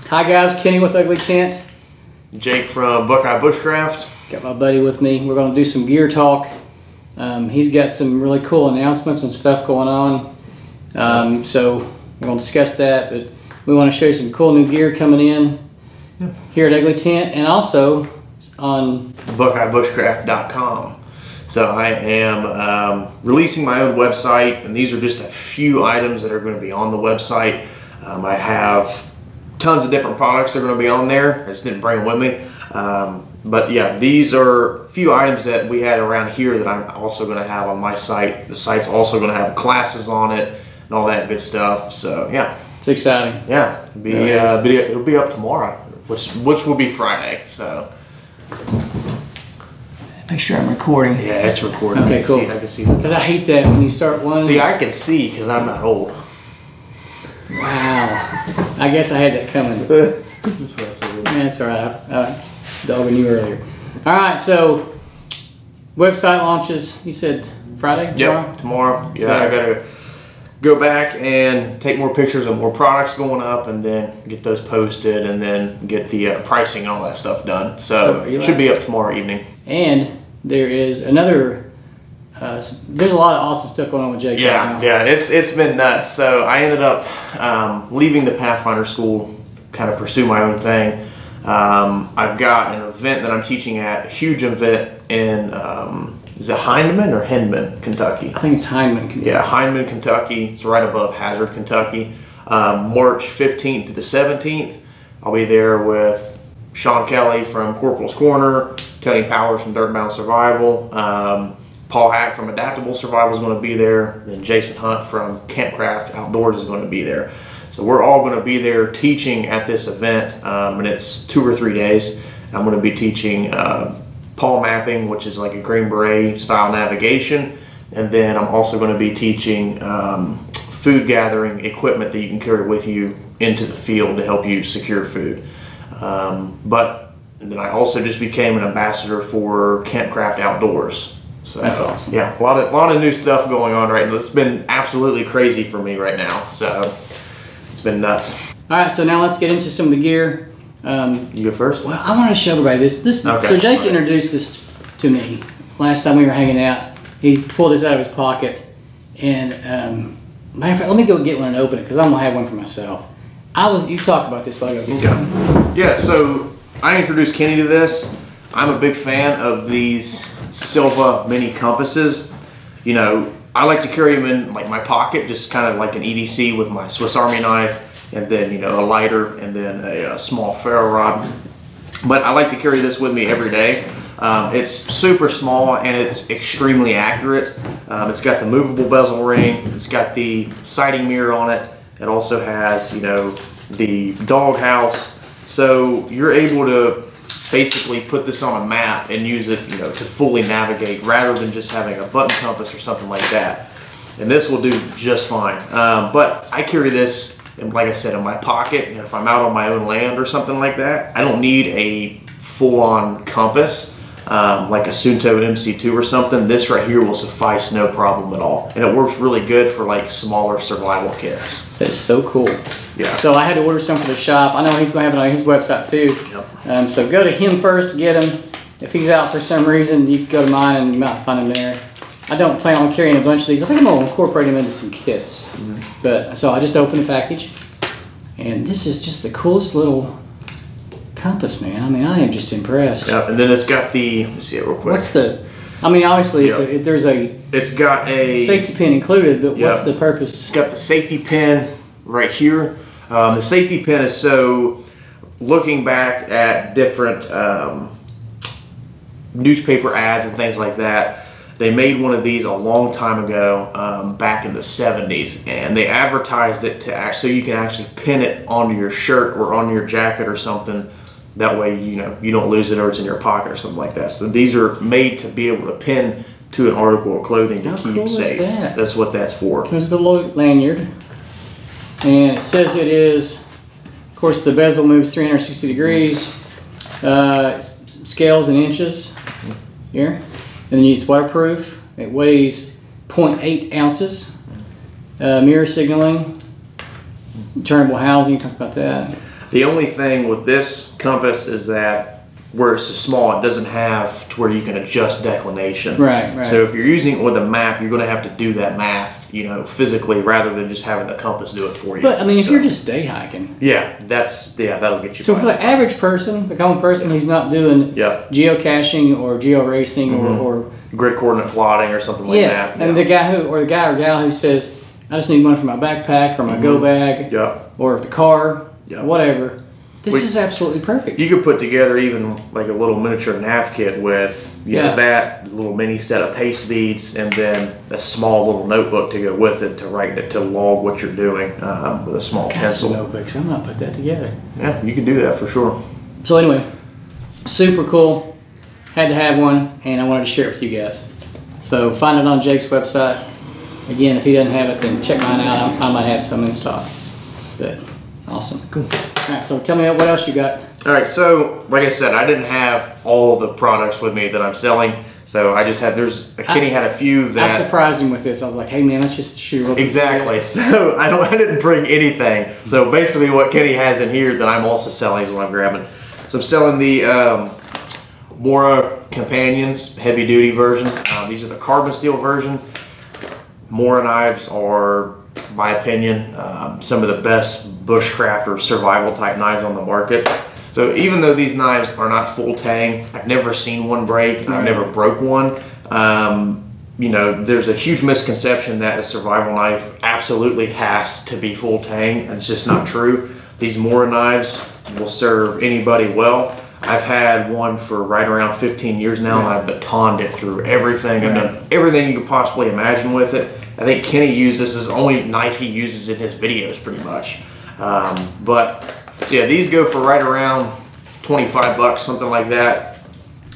Hi guys, Kenny with UglyTent. Jake from Buckeye Bushcraft. Got my buddy with me. We're going to do some gear talk. He's got some really cool announcements and stuff going on. So we're going to discuss that, but we want to show you some cool new gear coming in here at UglyTent and also on BuckeyeBushcraft.com. So I am releasing my own website, and these are just a few items that are going to be on the website. I have tons of different products that are going to be on there. I just didn't bring them with me. But yeah, these are a few items that we had around here that I'm also going to have on my site. The site's also going to have classes on it and all that good stuff. So yeah, it's exciting. Yeah, it'll be up tomorrow, which will be Friday. So make sure I'm recording. Yeah, it's recording. Okay, cool. I can see. Because I hate that when you start one. See, I can see because I'm not old. Wow. I guess I had that coming. That's all right. Dogging you earlier. All right, so website launches. You said Friday? Yep, tomorrow. Yeah, so, I gotta go back and take more pictures of more products going up, and then get those posted, and then get the pricing and all that stuff done. So it should be up tomorrow evening. And there is another. There's a lot of awesome stuff going on with Jake. Yeah, right now. Yeah, it's been nuts. So I ended up leaving the Pathfinder school, kind of pursue my own thing. I've got an event that I'm teaching at, a huge event in, is it Hindman or Hindman, Kentucky? I think it's Hindman, Kentucky. Yeah, Hindman, Kentucky. It's right above Hazard, Kentucky. March 15th to the 17th. I'll be there with Sean Kelly from Corporal's Corner, Tony Powers from Dirtbound Survival, Paul Hack from Adaptable Survival is going to be there, then Jason Hunt from Campcraft Outdoors is going to be there. So we're all going to be there teaching at this event, and it's 2 or 3 days. I'm going to be teaching paw mapping, which is like a Green Beret style navigation, and then I'm also going to be teaching food gathering equipment that you can carry with you into the field to help you secure food. But then I also just became an ambassador for Campcraft Outdoors. So that's awesome. Yeah, a lot of new stuff going on right now. It's been absolutely crazy for me right now. So it's been nuts. All right, so now let's get into some of the gear. You go first. Well, I want to show everybody this. Okay. So Jake introduced this to me last time we were hanging out. He pulled this out of his pocket, and matter of fact, let me go get one and open it because I'm gonna have one for myself. You talk about this while I go get one. Yeah. So I introduced Kenny to this. I'm a big fan of these Silva mini compasses. You know, I like to carry them in like my pocket, just kind of like an EDC with my Swiss Army knife, and then, you know, a lighter, and then a small ferro rod. But I like to carry this with me every day. It's super small and it's extremely accurate. It's got the movable bezel ring. It's got the sighting mirror on it. It also has, you know, the dog house. So you're able to basically put this on a map and use it, you know, to fully navigate rather than just having a button compass or something like that. And this will do just fine. But I carry this, like I said, in my pocket. And if I'm out on my own land or something like that, I don't need a full-on compass like a Sunto MC2 or something. This right here will suffice, no problem at all. And it works really good for like smaller survival kits. That's so cool. Yeah. So I had to order some for the shop. I know he's going to have it on his website too. Yep. So go to him first to get him. If he's out for some reason, you can go to mine and you might find him there. I don't plan on carrying a bunch of these. I think I'm going to incorporate them into some kits. But so I just opened the package, and this is just the coolest little compass, man. I mean, I am just impressed. Yeah, and then it's got the, let me see it real quick. What's the, I mean, obviously it's got a safety pin included, but what's the purpose? It's got the safety pin right here. The safety pin is so, looking back at different newspaper ads and things like that, they made one of these a long time ago, back in the 70s, and they advertised it to so you can actually pin it onto your shirt or on your jacket or something. That way, you know, you don't lose it or it's in your pocket or something like that. So these are made to be able to pin to an article of clothing to keep safe. That's what that's for. Here's the little lanyard, and it says it is, of course, the bezel moves 360 degrees, scales in inches here, and then it's waterproof. It weighs 0.8 ounces. Mirror signaling, turnable housing, talk about that. The only thing with this compass is that where it's so small, it doesn't have to where you can adjust declination. Right. So if you're using it with a map, you're going to have to do that math, you know, physically rather than just having the compass do it for you. But I mean, if you're just day hiking. Yeah, that'll get you. So for the average person, the common person who's not doing geocaching or geo racing or grid coordinate plotting or something like that. And the guy or gal who says, I just need one for my backpack or my go bag or the car, whatever. This is absolutely perfect. You could put together even like a little miniature nav kit with you know, that little mini set of paste beads and then a small little notebook to go with it to write it, to log what you're doing with a small pencil. Notebooks. I'm gonna put that together. Yeah, you can do that for sure. So anyway, super cool. Had to have one, and I wanted to share it with you guys. So find it on Jake's website. Again, if he doesn't have it, then check mine out. I might have some in stock. But awesome. Cool. All right, so tell me what else you got. All right, so like I said, I didn't have all the products with me that I'm selling, so I just had Kenny had a few that I surprised him with this. I was like, hey man, let's just shoot. Exactly. So I didn't bring anything. So basically, what Kenny has in here that I'm also selling is what I'm grabbing. So I'm selling the Mora Companions heavy duty version. These are the carbon steel version. Mora knives are, in my opinion, some of the best bushcraft or survival type knives on the market. So even though these knives are not full tang, I've never seen one break, and I've never broke one. You know, there's a huge misconception that a survival knife absolutely has to be full tang, and it's just not true. These Mora knives will serve anybody well. I've had one for right around 15 years now, and I've batoned it through everything. I've done everything you could possibly imagine with it. I think Kenny used this as the only knife he uses in his videos pretty much. But yeah, these go for right around 25 bucks, something like that.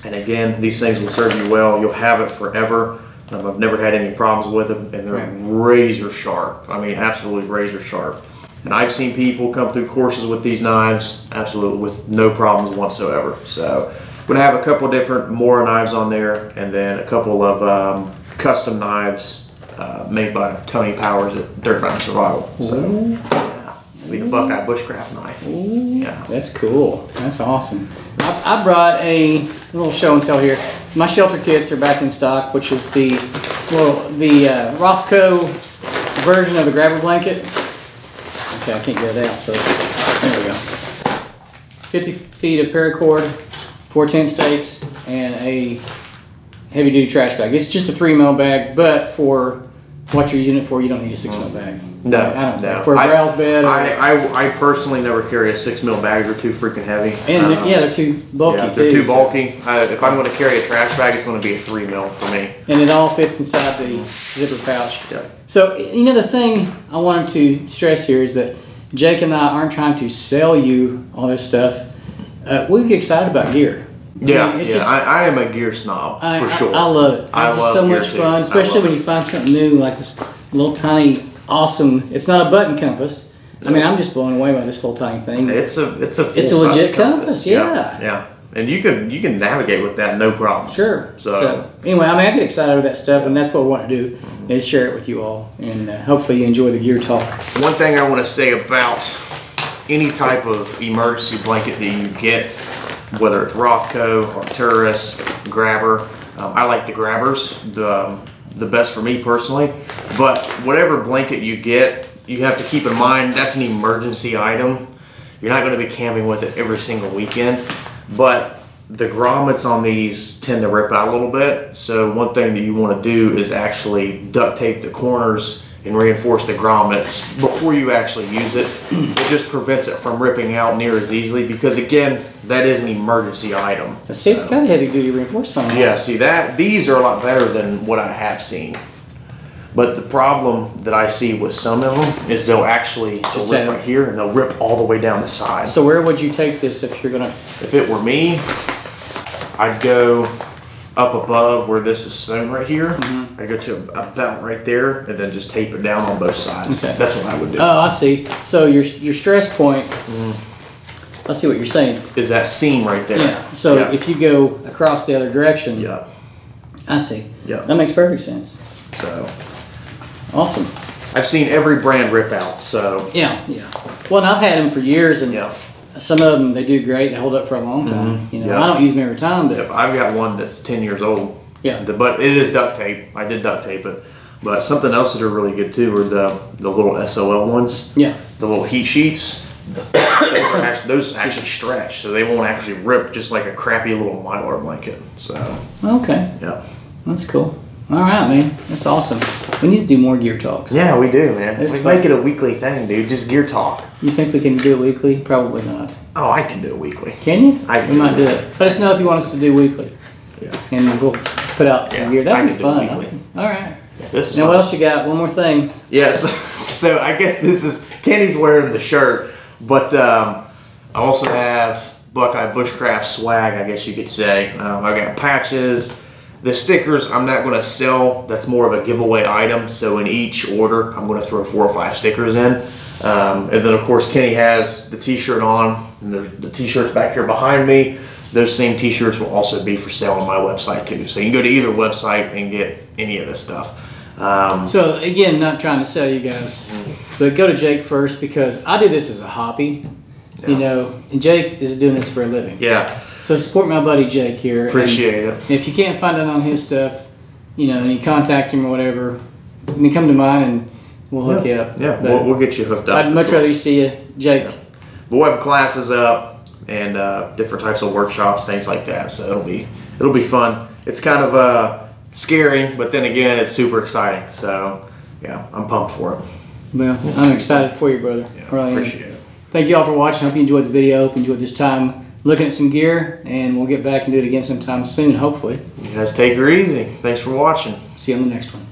And again, these things will serve you well. You'll have it forever. I've never had any problems with them, and they're razor sharp. I mean, absolutely razor sharp. And I've seen people come through courses with these knives, absolutely with no problems whatsoever. So I'm gonna have a couple of different Mora knives on there, and then a couple of custom knives made by Tony Powers at Dirt Mountain Survival. So the Buckeye Bushcraft knife. Yeah, that's cool. That's awesome. I brought a little show and tell here. My shelter kits are back in stock, which is the Rothco version of the grabber blanket. Okay, I can't get it out, so there we go. 50 feet of paracord, 4 tent stakes, and a heavy duty trash bag. It's just a 3mm bag, but for what you're using it for, you don't need a 6mm bag. No, I don't know. For a browse bed. I personally never carry a 6mm bag. They're too freaking heavy. And they're too bulky too. Yeah, they're too bulky. If I'm going to carry a trash bag, it's going to be a 3mm for me. And it all fits inside the zipper pouch. Yeah. So, you know, the thing I wanted to stress here is that Jake and I aren't trying to sell you all this stuff. We get excited about gear. I am a gear snob for sure. I love it. It's just so much fun, especially when you find something new like this little tiny, awesome. It's not a button compass. I mean, I'm just blown away by this little tiny thing. It's a legit compass. Yeah. And you can navigate with that no problem. Sure. So anyway, I mean, I get excited with that stuff, and that's what we want to do is share it with you all, and hopefully you enjoy the gear talk. One thing I want to say about any type of emergency blanket that you get, whether it's Rothco, Arcturus, Grabber, I like the Grabbers, the best for me personally. But whatever blanket you get, you have to keep in mind that's an emergency item. You're not going to be camping with it every single weekend. But the grommets on these tend to rip out a little bit. So one thing that you want to do is actually duct tape the corners and reinforce the grommets before you actually use it. It just prevents it from ripping out near as easily because, again, that is an emergency item. See, it's got heavy duty reinforcement. Yeah, see these are a lot better than what I have seen. But the problem that I see with some of them is they'll actually rip right here and they'll rip all the way down the side. So where would you take this if you're gonna? If it were me, I'd go up above where this is sewn right here. I go to about right there and then just tape it down on both sides. Okay. That's what I would do. Oh, I see. So your stress point. I see what you're saying. Is that seam right there? Yeah. So if you go across the other direction. Yeah. I see. Yeah. That makes perfect sense. So. Awesome. I've seen every brand rip out, so. Yeah. Well, and I've had them for years, and some of them, they do great. They hold up for a long time. You know, Yep. I don't use them every time, but I've got one that's 10 years old. Yeah. But it is duct tape. I did duct tape it. But something else that are really good too are the little SOL ones. Yeah. The little heat sheets. Those actually stretch, so they won't actually rip, just like a crappy little Mylar blanket. So. Okay. Yeah. That's cool. All right, man. That's awesome. We need to do more gear talks. Yeah, we do, man. It's We fun. make it a weekly thing, dude. Just gear talk. You think we can do it weekly? Probably not. Oh, I can do it weekly. Can you? I can We do might it. do it. Let us know if you want us to do weekly. Yeah. And we'll put out some Yeah, gear. I That'd be can do it fun. weekly. All right. This is Now, fun. what else you got? One more thing. Yes. So I guess this is Kenny's wearing the shirt, but I also have Buckeye Bushcraft swag, I guess you could say. I got patches. The stickers I'm not going to sell. That's more of a giveaway item. So in each order, I'm going to throw 4 or 5 stickers in. And then of course Kenny has the t-shirt on, and the t-shirts back here behind me. Those same t-shirts will also be for sale on my website too. So you can go to either website and get any of this stuff. So again, not trying to sell you guys, but go to Jake first, because I do this as a hobby, you know, and Jake is doing this for a living. Yeah. So support my buddy Jake here. Appreciate it. If you can't find it on his stuff, you know, and you contact him or whatever, then come to mine and we'll hook you up. Yeah, But we'll get you hooked up. I'd much rather you see you, Jake. Yeah. But we'll have classes up and different types of workshops, things like that. So it'll be fun. It's kind of scary, but then again, it's super exciting. So yeah, I'm pumped for it. Well, I'm excited for you, brother. Yeah, Really am. appreciate it. Thank you all for watching. Hope you enjoyed the video. Hope you enjoyed this time looking at some gear, and we'll get back and do it again sometime soon, hopefully. You guys take her easy. Thanks for watching. See you on the next one.